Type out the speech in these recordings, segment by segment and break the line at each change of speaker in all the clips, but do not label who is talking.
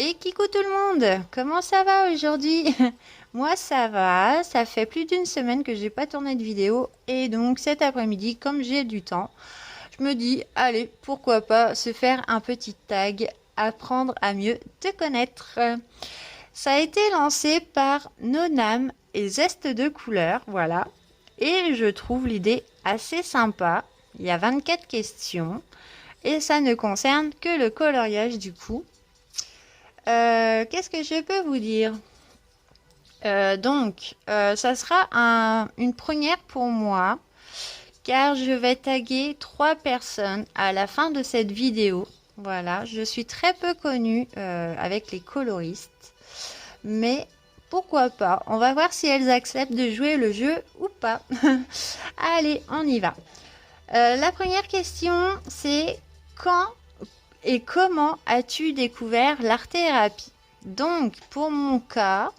Et coucou tout le monde, comment ça va aujourd'hui? Moi ça va, ça fait plus d'une semaine que j'ai pas tourné de vidéo et donc cet après-midi, comme j'ai du temps, je me dis allez, pourquoi pas se faire un petit tag, apprendre à mieux te connaître. Ça a été lancé par Nonam et Zeste de couleur, voilà. Et je trouve l'idée assez sympa. Il y a 24 questions et ça ne concerne que le coloriage du coup. Qu'est-ce que je peux vous dire? Ça sera une première pour moi, car je vais taguer 3 personnes à la fin de cette vidéo. Voilà, je suis très peu connue avec les coloristes, mais pourquoi pas? On va voir si elles acceptent de jouer le jeu ou pas. Allez, on y va. La première question, c'est quand et comment as-tu découvert l'art-thérapie? Donc, pour mon cas,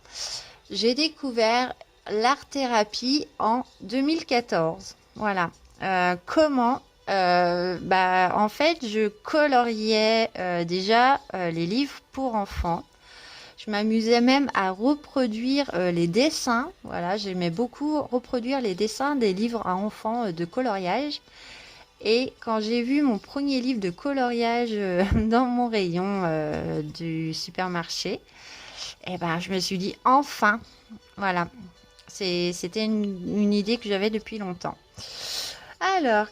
j'ai découvert l'art-thérapie en 2014. Voilà. Comment? En fait, je coloriais déjà les livres pour enfants. Je m'amusais même à reproduire les dessins. Voilà, j'aimais beaucoup reproduire les dessins des livres à enfants de coloriage. Et quand j'ai vu mon premier livre de coloriage dans mon rayon du supermarché, eh ben, je me suis dit enfin, voilà, c'était une idée que j'avais depuis longtemps. Alors,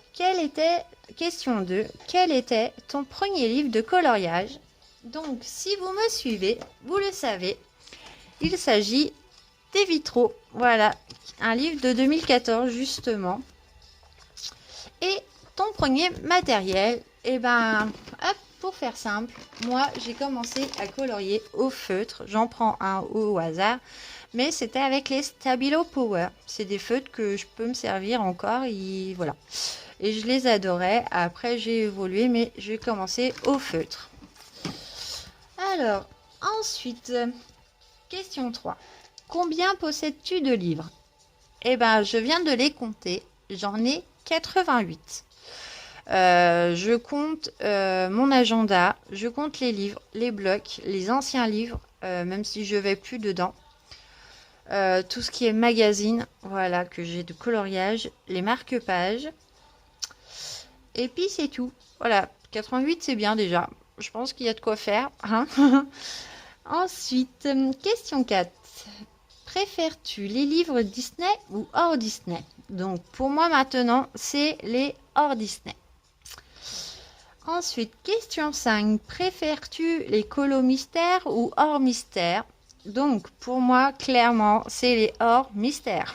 question 2, quel était ton premier livre de coloriage? Donc, si vous me suivez, vous le savez, il s'agit des vitraux. Voilà, un livre de 2014 justement. Et ton premier matériel, eh ben, hop, pour faire simple, moi j'ai commencé à colorier au feutre. J'en prends un au hasard, mais c'était avec les Stabilo Power. C'est des feutres que je peux me servir encore et voilà. Et je les adorais. Après j'ai évolué, mais j'ai commencé au feutre. Alors, ensuite, question 3. Combien possèdes-tu de livres? Eh ben, je viens de les compter. J'en ai 88. Je compte mon agenda, je compte les livres, les blocs, les anciens livres, même si je vais plus dedans. Tout ce qui est magazine, voilà, que j'ai de coloriage, les marque-pages. Et puis c'est tout. Voilà, 88 c'est bien déjà. Je pense qu'il y a de quoi faire, hein. Ensuite, question 4. Préfères-tu les livres Disney ou hors Disney? Donc pour moi maintenant, c'est les hors Disney. Ensuite, question 5. Préfères-tu les colos mystères ou hors mystère? Donc, pour moi, clairement, c'est les hors mystères.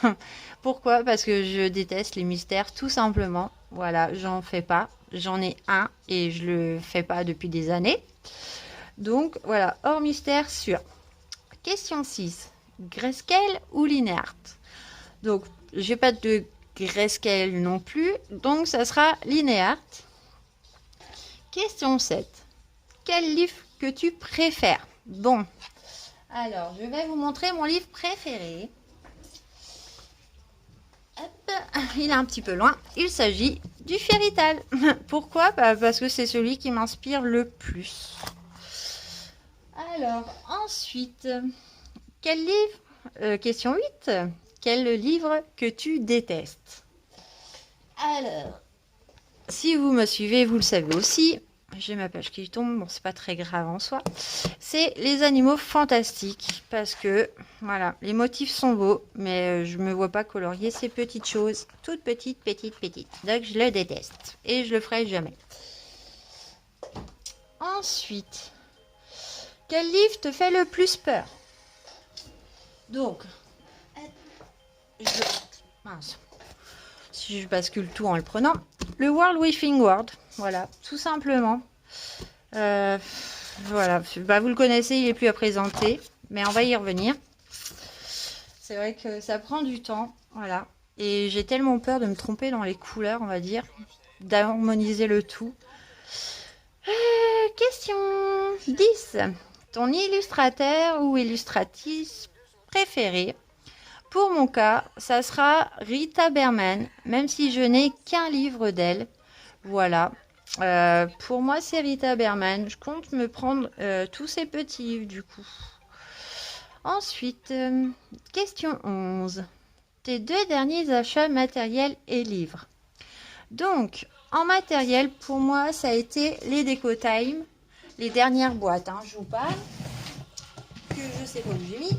Pourquoi? Parce que je déteste les mystères, tout simplement. Voilà, j'en fais pas. J'en ai un et je le fais pas depuis des années. Donc, voilà, hors mystère sûr. Question 6. Grayscale ou Lineart? Donc, j'ai pas de grayscale non plus. Donc, ça sera Lineart. Question 7. Quel livre que tu préfères? Bon, alors je vais vous montrer mon livre préféré. Hop, il est un petit peu loin. Il s'agit du Fairytale. Pourquoi? Parce que c'est celui qui m'inspire le plus. Alors, ensuite, quel livre? Question 8. Quel livre que tu détestes? Alors, si vous me suivez, vous le savez aussi. J'ai ma page qui tombe, bon, c'est pas très grave en soi. C'est les animaux fantastiques parce que, voilà, les motifs sont beaux, mais je me vois pas colorier ces petites choses, toutes petites. Donc je le déteste et je le ferai jamais. Ensuite, quel livre te fait le plus peur? Donc, mince. Si je bascule tout en le prenant, le World Within World, voilà, tout simplement. Voilà, vous le connaissez, il est plus à présenter, mais on va y revenir. C'est vrai que ça prend du temps, voilà. Et j'ai tellement peur de me tromper dans les couleurs, on va dire, d'harmoniser le tout. Question 10. Ton illustrateur ou illustratrice préférée? Pour mon cas, ça sera Rita Berman, même si je n'ai qu'un livre d'elle. Voilà. Pour moi, c'est Rita Berman. Je compte me prendre tous ces petits livres du coup. Ensuite, question 11. Tes 2 derniers achats matériels et livres. Donc, en matériel, pour moi, ça a été les Déco Time, les dernières boîtes. Hein, je vous parle. Que je sais pas où j'ai mis.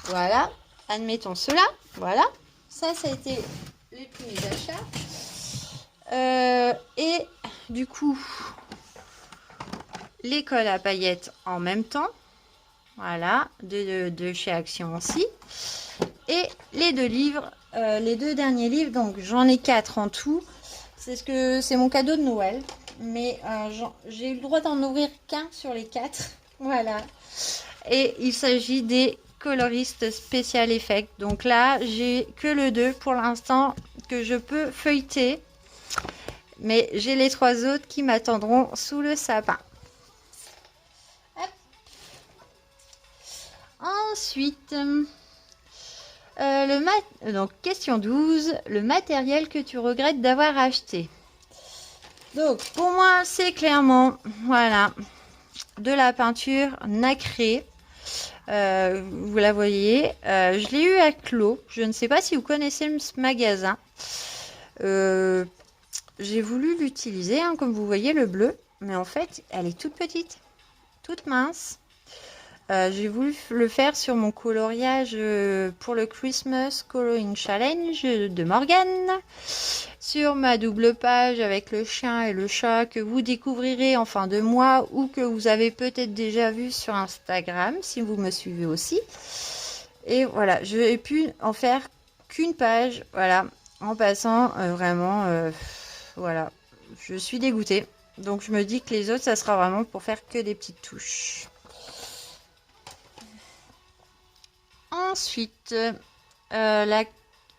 Voilà. Admettons cela. Voilà. Ça a été les premiers achats. Et du coup, l'école à paillettes en même temps. Voilà. De chez Action aussi. Et les 2 livres. Les 2 derniers livres. Donc, j'en ai 4 en tout. C'est mon cadeau de Noël. Mais j'ai eu le droit d'en ouvrir qu'un sur les 4. Voilà. Et il s'agit des coloristes Special Effects. Donc là, j'ai que le 2 pour l'instant que je peux feuilleter. Mais j'ai les 3 autres qui m'attendront sous le sapin. Hop. Ensuite, donc question 12. Le matériel que tu regrettes d'avoir acheté. Donc pour moi, c'est clairement, voilà, de la peinture nacrée. Vous la voyez. Je l'ai eu à Clos. Je ne sais pas si vous connaissez ce magasin. J'ai voulu l'utiliser, hein, comme vous voyez le bleu. Mais en fait, elle est toute petite, toute mince. J'ai voulu le faire sur mon coloriage pour le Christmas Coloring Challenge de Morgane. Sur ma double page avec le chien et le chat que vous découvrirez en fin de mois ou que vous avez peut-être déjà vu sur Instagram si vous me suivez aussi. Et voilà, je n'ai pu en faire qu'une page, voilà, en passant vraiment, voilà, je suis dégoûtée. Donc je me dis que les autres, ça sera vraiment pour faire que des petites touches. Ensuite,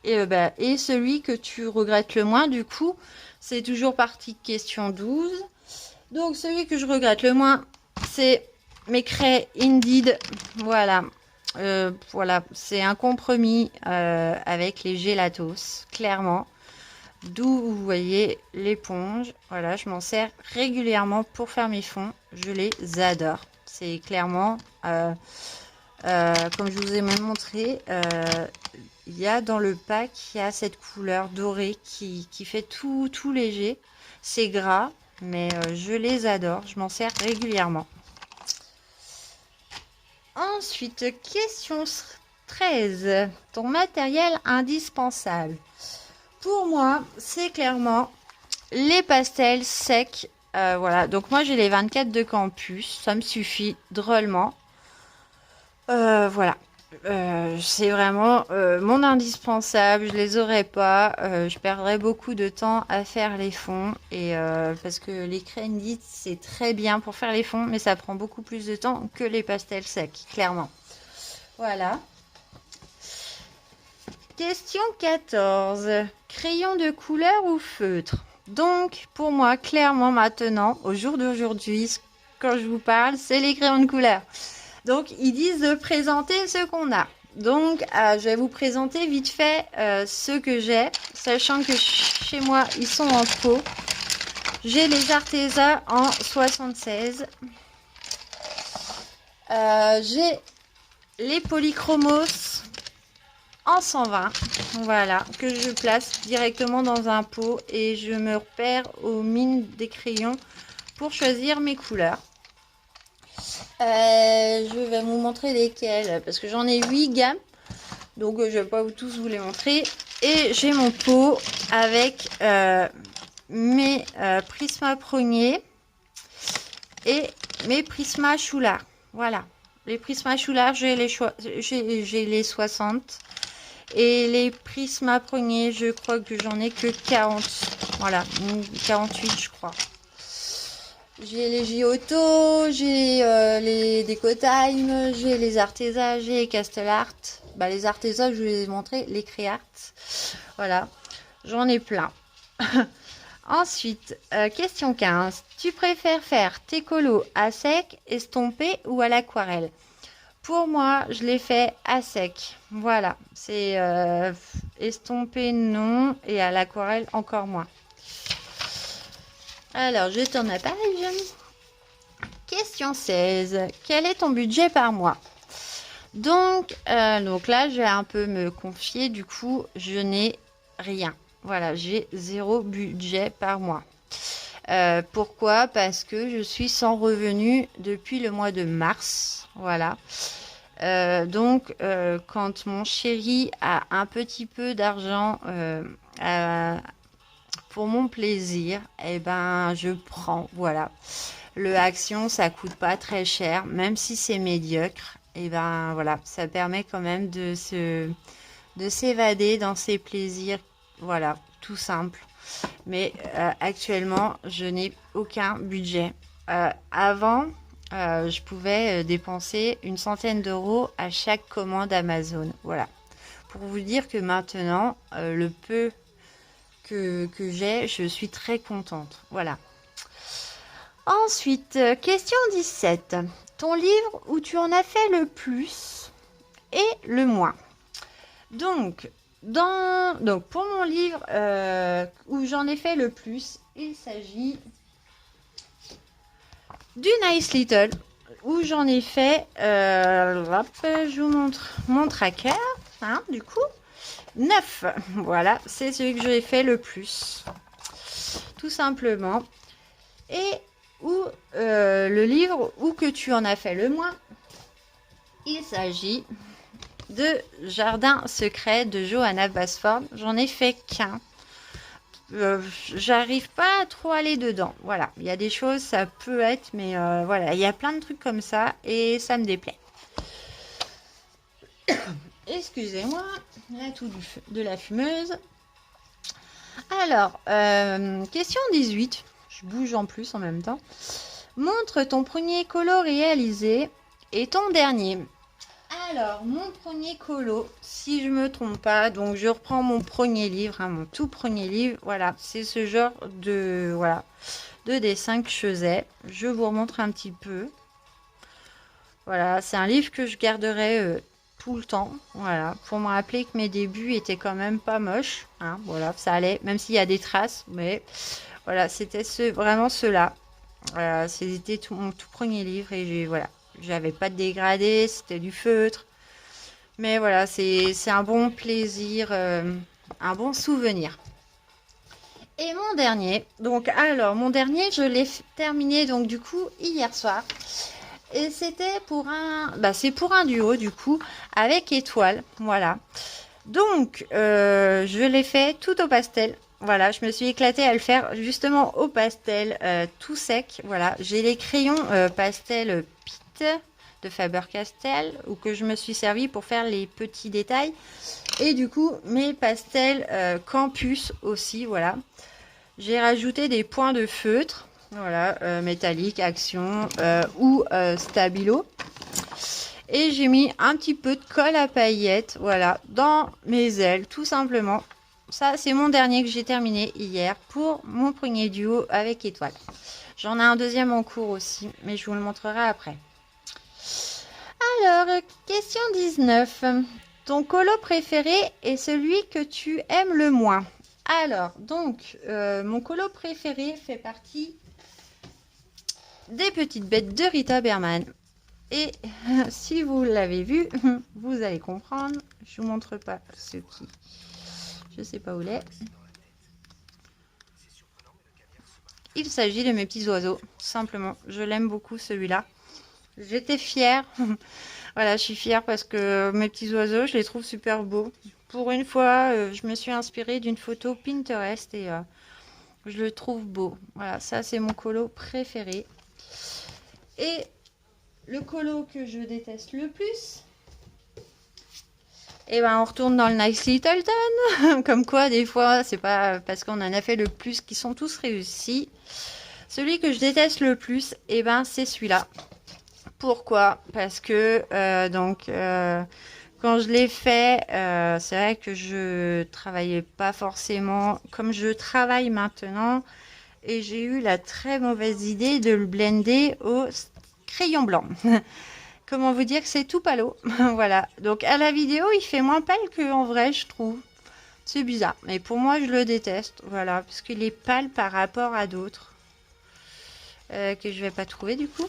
et celui que tu regrettes le moins, du coup, c'est toujours partie question 12. Donc, celui que je regrette le moins, c'est mes craies Indeed. Voilà. Voilà, c'est un compromis avec les Gelatos, clairement. D'où vous voyez l'éponge. Voilà, je m'en sers régulièrement pour faire mes fonds. Je les adore. C'est clairement... comme je vous ai même montré, il y a dans le pack, il y a cette couleur dorée qui fait tout léger. C'est gras, mais je les adore. Je m'en sers régulièrement. Ensuite, question 13. Ton matériel indispensable. Pour moi, c'est clairement les pastels secs. Voilà, donc moi j'ai les 24 de campus. Ça me suffit drôlement. Voilà. C'est vraiment mon indispensable. Je les aurais pas. Je perdrais beaucoup de temps à faire les fonds. Et parce que les craies Indeed, c'est très bien pour faire les fonds, mais ça prend beaucoup plus de temps que les pastels secs, clairement. Voilà. Question 14. Crayon de couleur ou feutre? Donc, pour moi, clairement, maintenant, au jour d'aujourd'hui, quand je vous parle, c'est les crayons de couleur. Donc, ils disent de présenter ce qu'on a. Donc, je vais vous présenter vite fait ceux que j'ai, sachant que chez moi, ils sont en pot. J'ai les Arteza en 76. J'ai les Polychromos en 120. Voilà, que je place directement dans un pot et je me repère aux mines des crayons pour choisir mes couleurs. Je vais vous montrer lesquels parce que j'en ai 8 gammes, donc je vais pas tous vous les montrer. Et j'ai mon pot avec mes Prisma Prunier et mes Prisma Choulard. Voilà, les Prisma Choulard, j'ai les 60 et les Prisma Prunier, je crois que j'en ai que 40. Voilà, 48 je crois. J'ai les Giotto, j'ai les Déco Time, j'ai les Arteza, j'ai les Castle Art. Bah, les Arteza, je vous les ai montrés, les Créart. Voilà, j'en ai plein. Ensuite, question 15. Tu préfères faire tes colos à sec, estompé ou à l'aquarelle? Pour moi, je les fais à sec. Voilà, c'est estompé non et à l'aquarelle encore moins. Alors, je tourne la page. Question 16. Quel est ton budget par mois? Donc là, je vais un peu me confier. Du coup, je n'ai rien. Voilà, j'ai 0 budget par mois. Pourquoi? Parce que je suis sans revenu depuis le mois de mars. Voilà. Quand mon chéri a un petit peu d'argent pour mon plaisir, eh ben, je prends. Voilà. Le Action, ça coûte pas très cher, même si c'est médiocre. Et ben voilà, ça permet quand même de s'évader dans ses plaisirs. Voilà, tout simple. Mais actuellement, je n'ai aucun budget. Avant, je pouvais dépenser une centaine d'euros à chaque commande Amazon. Voilà. Pour vous dire que maintenant, le peu que j'ai, je suis très contente. Voilà. Ensuite, question 17. Ton livre où tu en as fait le plus et le moins. Donc pour mon livre où j'en ai fait le plus, il s'agit du Nice Little, où j'en ai fait, hop, je vous montre mon tracker, hein, du coup, 9. Voilà, c'est celui que j'ai fait le plus, tout simplement. Et où le livre où que tu en as fait le moins, il s'agit de Jardin secret de Johanna Basford. J'en ai fait qu'un. J'arrive pas à trop aller dedans. Voilà, il y a des choses, ça peut être, mais voilà, il y a plein de trucs comme ça et ça me déplaît. Excusez-moi, là tout de la fumeuse. Alors, question 18. Je bouge en plus en même temps. Montre ton premier colo réalisé et ton dernier. Alors, mon premier colo, si je me trompe pas, donc je reprends mon premier livre, hein, mon tout premier livre. Voilà, c'est ce genre de dessin que je faisais. Je vous remontre un petit peu. Voilà, c'est un livre que je garderai tout le temps. Voilà, pour me rappeler que mes débuts étaient quand même pas moches. Hein, voilà, ça allait, même s'il y a des traces, mais voilà, c'était vraiment ceux-là. Voilà, c'était mon tout premier livre et voilà. J'avais pas de dégradé, c'était du feutre. Mais voilà, c'est un bon plaisir, un bon souvenir. Et mon dernier, mon dernier, je l'ai terminé donc du coup hier soir. Et c'était c'est pour un duo du coup avec Étoile, voilà. Donc je l'ai fait tout au pastel. Voilà, je me suis éclatée à le faire justement au pastel, tout sec. Voilà, j'ai les crayons pastel Pitt de Faber-Castell ou que je me suis servi pour faire les petits détails. Et du coup, mes pastels Campus aussi, voilà. J'ai rajouté des points de feutre, voilà, métallique, Action ou Stabilo. Et j'ai mis un petit peu de colle à paillettes, voilà, dans mes ailes, tout simplement. Ça, c'est mon dernier que j'ai terminé hier pour mon premier duo avec Étoile. J'en ai un deuxième en cours aussi, mais je vous le montrerai après. Alors, question 19. Ton colo préféré est celui que tu aimes le moins. Alors, donc, mon colo préféré fait partie des petites bêtes de Rita Berman. Et si vous l'avez vu, vous allez comprendre. Je vous montre pas ce qui... Je sais pas où il est. Il s'agit de mes petits oiseaux, simplement. Je l'aime beaucoup celui-là. J'étais fière. Voilà, je suis fière parce que mes petits oiseaux, je les trouve super beaux. Pour une fois, je me suis inspirée d'une photo Pinterest et je le trouve beau. Voilà, ça c'est mon colo préféré. Et le colo que je déteste le plus, et ben on retourne dans le Nice Littleton. Comme quoi, des fois, c'est pas parce qu'on en a fait le plus qu'ils sont tous réussis. Celui que je déteste le plus, et ben c'est celui-là. Pourquoi? Parce que quand je l'ai fait, c'est vrai que je travaillais pas forcément comme je travaille maintenant et j'ai eu la très mauvaise idée de le blender au crayon blanc. Comment vous dire que c'est tout pâle. Voilà. Donc à la vidéo, il fait moins pâle qu'en vrai, je trouve. C'est bizarre. Mais pour moi, je le déteste. Voilà. Parce qu'il est pâle par rapport à d'autres. que je vais pas trouver du coup.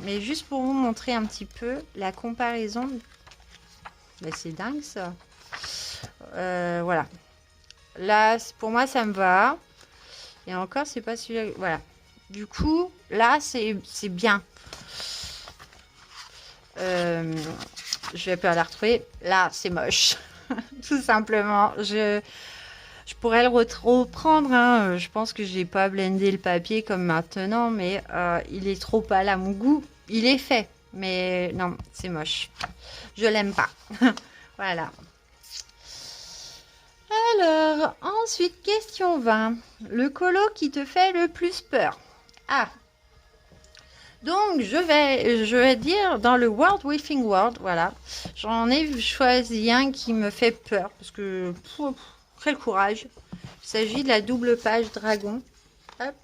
Mais juste pour vous montrer un petit peu la comparaison. Ben, c'est dingue ça. Voilà. Là, pour moi, ça me va. Et encore, c'est pas celui-là. Voilà. Du coup, là, c'est bien. Je vais pas la retrouver. Là, c'est moche. Tout simplement. Je pourrais le reprendre. Hein. Je pense que j'ai pas blendé le papier comme maintenant. Mais il est trop pâle à mon goût. Il est fait. Mais non, c'est moche. Je l'aime pas. Voilà. Alors, ensuite, question 20. Le colo qui te fait le plus peur. Ah. Donc, je vais dire dans le World Within World, voilà. J'en ai choisi un qui me fait peur. Parce que, quel courage. Il s'agit de la double page dragon. Hop.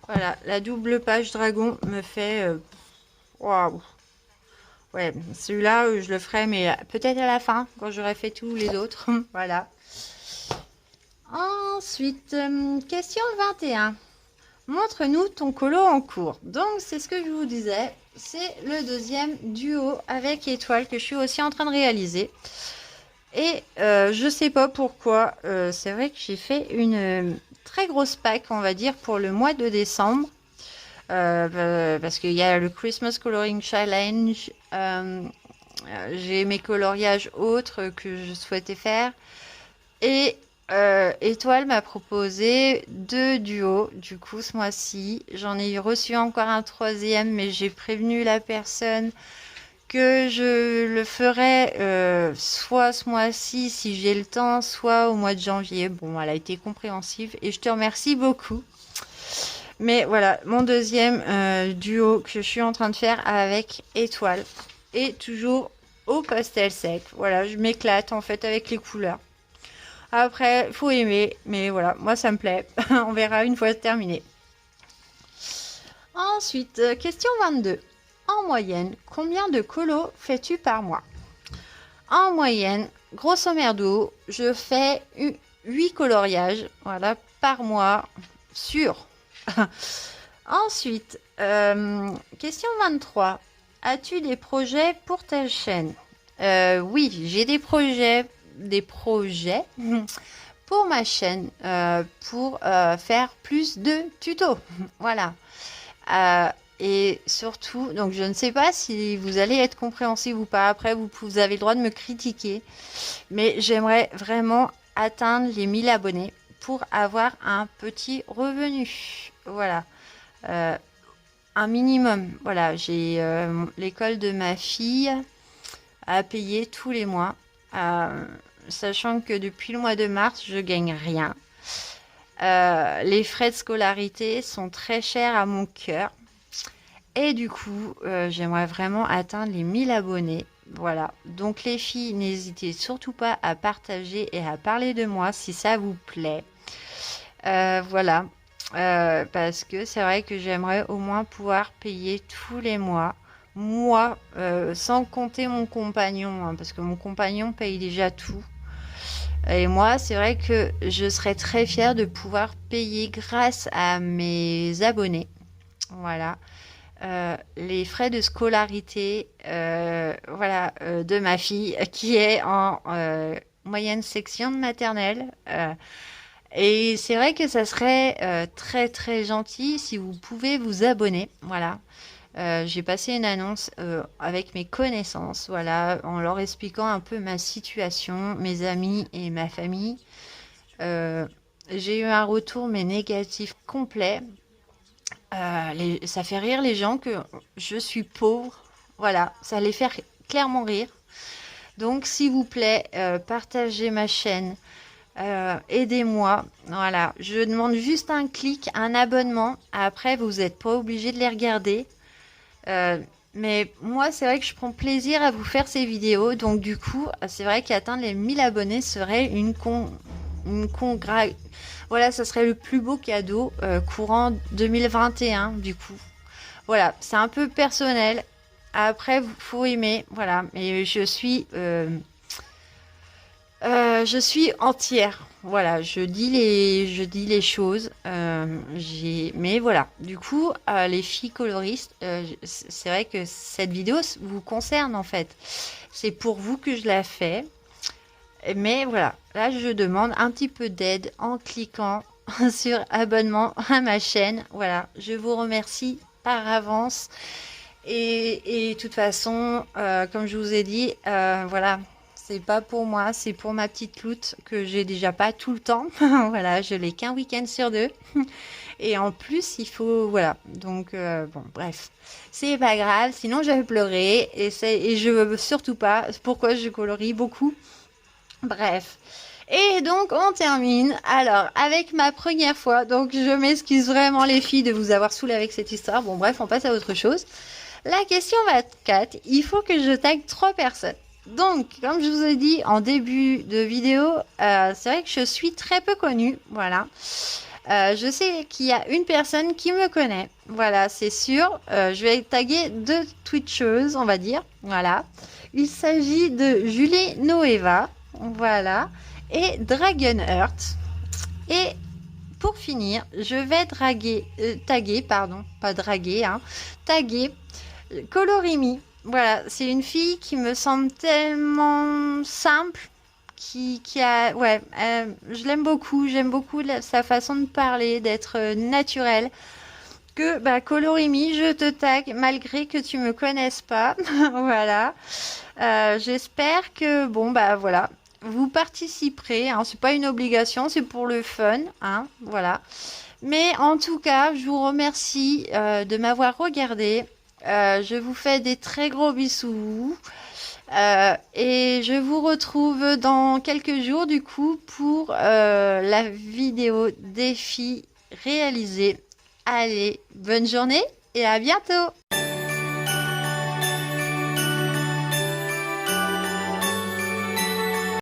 Voilà, la double page dragon me fait... Waouh. Ouais, celui-là, je le ferai, mais peut-être à la fin, quand j'aurai fait tous les autres. Voilà. Ensuite, question 21. Montre-nous ton colo en cours. Donc, c'est ce que je vous disais. C'est le deuxième duo avec étoile que je suis aussi en train de réaliser. Et je sais pas pourquoi. C'est vrai que j'ai fait une très grosse pack, on va dire, pour le mois de décembre. Parce qu'il y a le Christmas Coloring Challenge. J'ai mes coloriages autres que je souhaitais faire. Et Étoile m'a proposé 2 duos. Du coup, ce mois-ci, j'en ai reçu encore un 3e, mais j'ai prévenu la personne que je le ferai soit ce mois-ci si j'ai le temps, soit au mois de janvier. Bon, elle a été compréhensive et je te remercie beaucoup. Mais voilà, mon deuxième duo que je suis en train de faire avec Étoile. Et toujours au pastel sec. Voilà, je m'éclate en fait avec les couleurs. Après, faut aimer, mais voilà, moi ça me plaît. On verra une fois terminé. Ensuite, question 22. En moyenne, combien de colos fais-tu par mois? En moyenne, grosso merdo, je fais 8 coloriages, voilà, par mois, sûr. Ensuite, question 23. As-tu des projets pour ta chaîne? Oui, j'ai des projets pour ma chaîne pour faire plus de tutos. Voilà. Et surtout, donc je ne sais pas si vous allez être compréhensif ou pas. Après, vous avez le droit de me critiquer. Mais j'aimerais vraiment atteindre les 1000 abonnés pour avoir un petit revenu. Voilà. Un minimum. Voilà, j'ai l'école de ma fille à payer tous les mois. Sachant que depuis le mois de mars, je gagne rien. Les frais de scolarité sont très chers à mon cœur. Et du coup, j'aimerais vraiment atteindre les 1000 abonnés. Voilà. Donc les filles, n'hésitez surtout pas à partager et à parler de moi si ça vous plaît. Voilà. Parce que c'est vrai que j'aimerais au moins pouvoir payer tous les mois. Moi, sans compter mon compagnon, hein, parce que mon compagnon paye déjà tout. Et moi, c'est vrai que je serais très fière de pouvoir payer grâce à mes abonnés. Voilà. Les frais de scolarité voilà, de ma fille qui est en moyenne section de maternelle. Et c'est vrai que ça serait très très gentil si vous pouvez vous abonner. Voilà. J'ai passé une annonce avec mes connaissances, voilà, en leur expliquant un peu ma situation, mes amis et ma famille. J'ai eu un retour mais négatif complet. Ça fait rire les gens que je suis pauvre. Voilà, ça les fait clairement rire. Donc, s'il vous plaît, partagez ma chaîne. Aidez-moi. Voilà, je demande juste un clic, un abonnement. Après, vous n'êtes pas obligé de les regarder. Mais moi, c'est vrai que je prends plaisir à vous faire ces vidéos. Donc, du coup, c'est vrai qu'atteindre les 1000 abonnés serait voilà, ça serait le plus beau cadeau courant 2021, du coup. Voilà, c'est un peu personnel. Après, faut aimer. Voilà, mais je suis entière. Voilà, je dis les choses. Mais voilà, du coup, les filles coloristes, c'est vrai que cette vidéo vous concerne en fait. C'est pour vous que je la fais. Mais voilà, là je demande un petit peu d'aide en cliquant sur abonnement à ma chaîne. Voilà, je vous remercie par avance. Et de toute façon, comme je vous ai dit, voilà, c'est pas pour moi, c'est pour ma petite Loute que j'ai déjà pas tout le temps. Voilà, je l'ai qu'un week-end sur deux. Et en plus, il faut, voilà. Donc, bon, bref, c'est pas grave. Sinon, je vais pleurer et je veux surtout pas. Pourquoi je colorie beaucoup? Bref. Et donc, on termine. Alors, avec ma première fois. Donc, je m'excuse vraiment, les filles, de vous avoir saoulé avec cette histoire. Bon, bref, on passe à autre chose. La question 24, il faut que je tag 3 personnes. Donc, comme je vous ai dit en début de vidéo, c'est vrai que je suis très peu connue. Voilà. Je sais qu'il y a une personne qui me connaît. Voilà, c'est sûr. Je vais taguer 2 Twitcheuses, on va dire. Voilà. Il s'agit de Julie Noeva. Voilà. Et Dragonheart. Et pour finir, je vais taguer, pardon, pas draguer, hein, taguer Colorimi. Voilà, c'est une fille qui me semble tellement simple, qui a, ouais, je l'aime beaucoup, j'aime beaucoup sa façon de parler, d'être naturelle. Que, bah, Colorimi, je te tag malgré que tu me connaisses pas. Voilà. J'espère que, bon, bah, voilà. Vous participerez, hein, c'est pas une obligation, c'est pour le fun, hein, voilà. Mais en tout cas, je vous remercie de m'avoir regardé. Je vous fais des très gros bisous. Et je vous retrouve dans quelques jours du coup pour la vidéo défi réalisée. Allez, bonne journée et à bientôt!